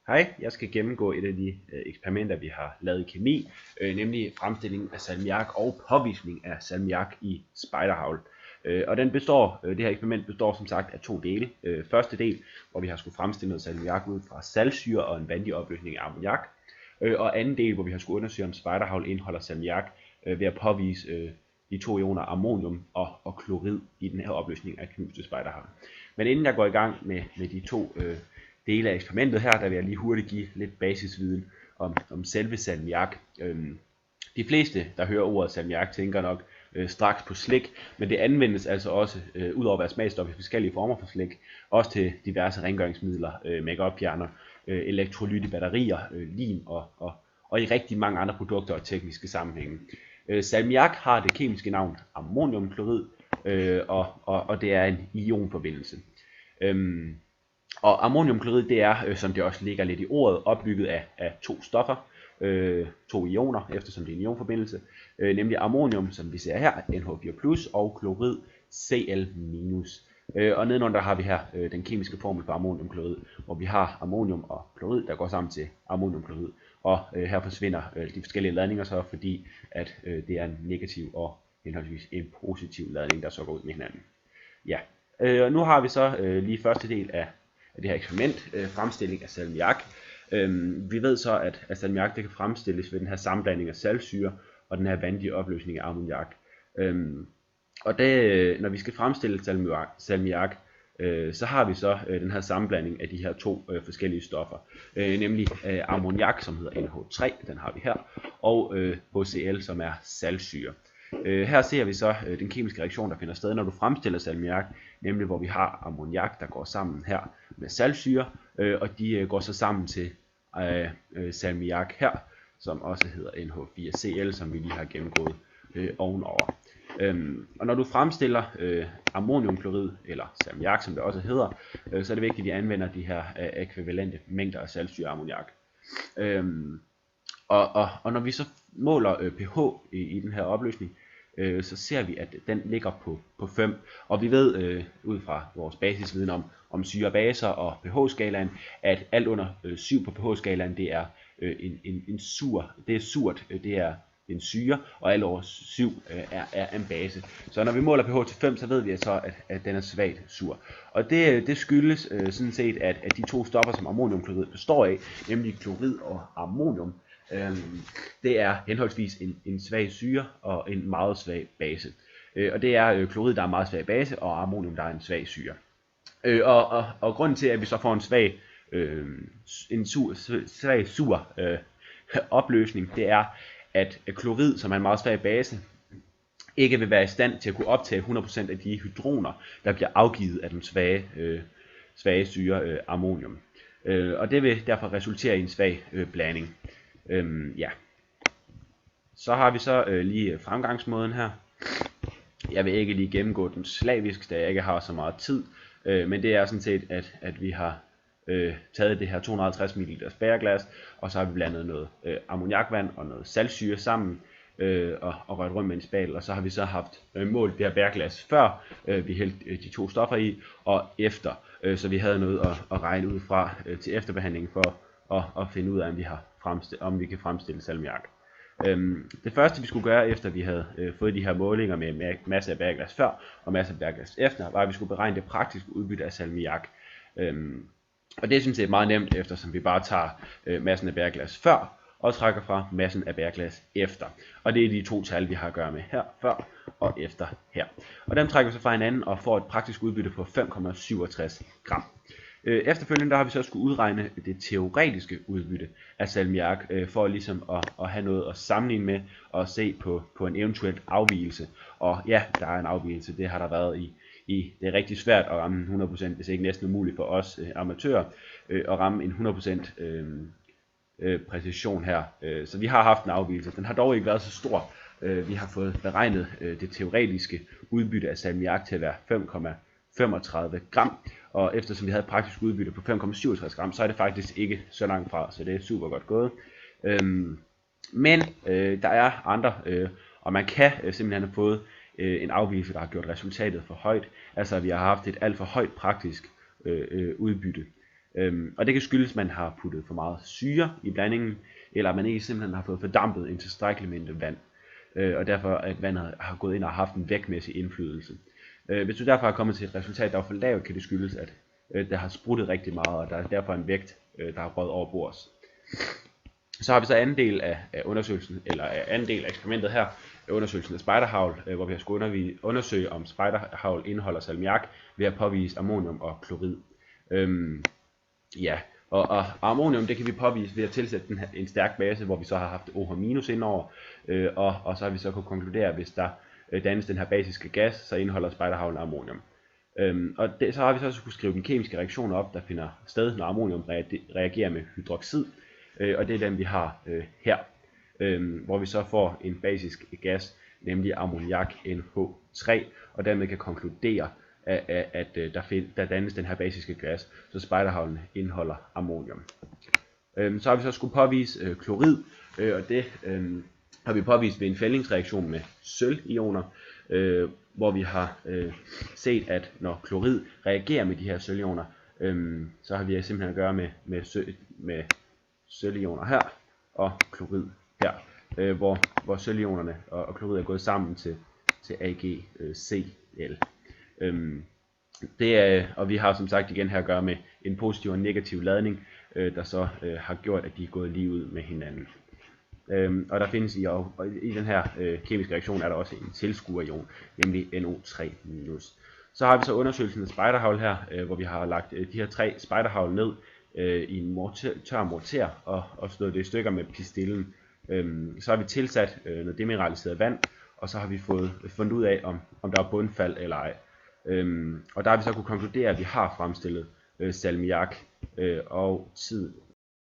Hej, jeg skal gennemgå et af de eksperimenter, vi har lavet i kemi, nemlig fremstilling af salmiak og påvisning af salmiak i spejderhavl. Og det her eksperiment består som sagt af to dele. Første del, hvor vi har skulle fremstille noget salmiak ud fra saltsyre og en vandig opløsning af ammoniak. Og anden del, hvor vi har skulle undersøge, om spejderhavl indeholder salmiak ved at påvise de to ioner ammonium og klorid i den her opløsning af knuste spejderhavl. Men inden jeg går i gang med de to dele af eksperimentet her, der vil jeg lige hurtigt give lidt basisviden om selve salmiak. De fleste, der hører ordet salmiak, tænker nok straks på slik, men det anvendes altså også, udover at være smagstof i forskellige former for slik, også til diverse rengøringsmidler, make-up-fjerner, elektrolyt i batterier, lim og i rigtig mange andre produkter og tekniske sammenhænge. Salmiak har det kemiske navn ammoniumklorid, og det er en ionforbindelse. Og ammoniumklorid, det er, som det også ligger lidt i ordet, opbygget af to stoffer, to ioner, eftersom det er en ionforbindelse, nemlig ammonium, som vi ser her, NH4+, og klorid, Cl-. Og nedenunder har vi her den kemiske formel for ammoniumklorid, hvor vi har ammonium og klorid, der går sammen til ammoniumklorid. Og her forsvinder de forskellige ladninger så, fordi at det er en negativ og henholdsvis en positiv ladning, der så går ud med hinanden. Ja, og nu har vi så lige første del af det her eksperiment, fremstilling af salmiak. Vi ved så, at salmiak det kan fremstilles ved den her sammenblanding af saltsyre og den her vandige opløsning af ammoniak. Og når vi skal fremstille salmiak, så har vi så den her sammenblanding af de her to forskellige stoffer, nemlig ammoniak, som hedder NH3, den har vi her, og HCl, som er saltsyre. Her ser vi så den kemiske reaktion, der finder sted, når du fremstiller salmiak, nemlig hvor vi har ammoniak, der går sammen her med saltsyre, og de går så sammen til salmiak her, som også hedder NH4Cl, som vi lige har gennemgået ovenover. Og når du fremstiller ammoniumklorid, eller salmiak, som det også hedder, så er det vigtigt, at de anvender de her ækvivalente mængder af saltsyre og ammoniak. Og når vi så måler pH i den her opløsning, så ser vi, at den ligger på 5. Og vi ved ud fra vores basisviden om syre og baser og pH-skalaen, at alt under 7 på pH-skalaen, det er surt, det er en syre, og alt over 7 er en base. Så når vi måler pH til 5, så ved vi så, at den er svagt sur. Og det skyldes sådan set, at de to stoffer, som ammoniumklorid består af, nemlig klorid og ammonium, det er henholdsvis en svag syre og en meget svag base. Og det er klorid, der er en meget svag base, og ammonium, der er en svag syre. Og grunden til, at vi så får en svag sur opløsning, det er, at klorid, som er en meget svag base, ikke vil være i stand til at kunne optage 100% af de hydroner, der bliver afgivet af den svage syre ammonium. Og det vil derfor resultere i en svag blanding. Ja. Så har vi så lige fremgangsmåden her. Jeg vil ikke lige gennemgå den slavisk, da jeg ikke har så meget tid. Men det er sådan set, at vi har taget det her 250 ml bærglas, og så har vi blandet noget ammoniakvand og noget saltsyre sammen og rørt rundt med en spatel, og så har vi så haft målt det her bærglas før vi hældte de to stoffer i, og efter, så vi havde noget at regne ud fra til efterbehandling for at finde ud af, om vi kan fremstille salmiak. Det første vi skulle gøre, efter vi havde fået de her målinger med masser af bærglas før og masser af bærglas efter, var at vi skulle beregne det praktiske udbytte af salmiak. Og det synes jeg er meget nemt, eftersom vi bare tager massen af bærglas før og trækker fra massen af bærglas efter. Og det er de to tal, vi har at gøre med her, før og efter her. Og dem trækker vi så fra hinanden og får et praktisk udbytte på 5,67 gram. Efterfølgende der har vi så skulle udregne det teoretiske udbytte af salmiak, for ligesom at have noget at sammenligne med og se på en eventuel afvigelse. Og ja, der er en afvigelse, det har der været det er rigtig svært at ramme 100%, hvis ikke næsten umuligt for os amatører at ramme en 100% præcision her. Så vi har haft en afvigelse. Den har dog ikke været så stor. Vi har fået beregnet det teoretiske udbytte af salmiak til at være 5,35 gram. Og eftersom vi havde et praktisk udbytte på 5,67 gram, så er det faktisk ikke så langt fra, så det er super godt gået. Men der er andre, og man kan simpelthen have fået en afvigelse, der har gjort resultatet for højt. Altså vi har haft et alt for højt praktisk udbytte. Og det kan skyldes, at man har puttet for meget syre i blandingen, eller at man ikke simpelthen har fået fordampet en tilstrækkelig mængde vand. Og derfor at vandet har gået ind og haft en vægtmæssig indflydelse. Hvis du derfor har kommet til et resultat, der er for lavt, kan det skyldes, at der har spruttet rigtig meget, og der er derfor en vægt, der har røget over bords. Så har vi så anden del af undersøgelsen, eller anden del af eksperimentet her, undersøgelsen af spejderhagl, hvor vi har skulle undersøge, om spejderhagl indeholder salmiak ved at påvise ammonium og klorid. Og ammonium, det kan vi påvise ved at tilsætte en stærk base, hvor vi så har haft OH- indover, og så har vi så kunne konkludere, at hvis der dannes den her basiske gas, så indeholder spejderhavlen ammonium. Så har vi så kunne skrive den kemiske reaktion op, der finder sted, når ammonium reagerer med hydroxid, og det er den vi har her, hvor vi så får en basisk gas, nemlig ammoniak NH3, og dermed kan konkludere, at der dannes den her basiske gas, så spejderhavlen indeholder ammonium. Så har vi så skulle påvise klorid, og det har vi påvist ved en fældingsreaktion med sølvioner, hvor vi har set, at når klorid reagerer med de her sølvioner, så har vi simpelthen at gøre med sølvioner her og klorid her, hvor sølvionerne og klorid er gået sammen til AgCl. Og vi har som sagt igen her at gøre med en positiv og en negativ ladning, der så har gjort, at de er gået lige ud med hinanden. Og der findes i den her kemiske reaktion er der også en tilskuerion, nemlig NO3-. Så har vi så undersøgelsen af spejderhagl her, hvor vi har lagt de her 3 spejderhagl ned i en tør morter og slået det i stykker med pistillen. Så har vi tilsat noget demineraliseret vand, og så har vi fundet ud af, om der er bundfald eller ej. Og der har vi så kunne konkludere, at vi har fremstillet salmiak, og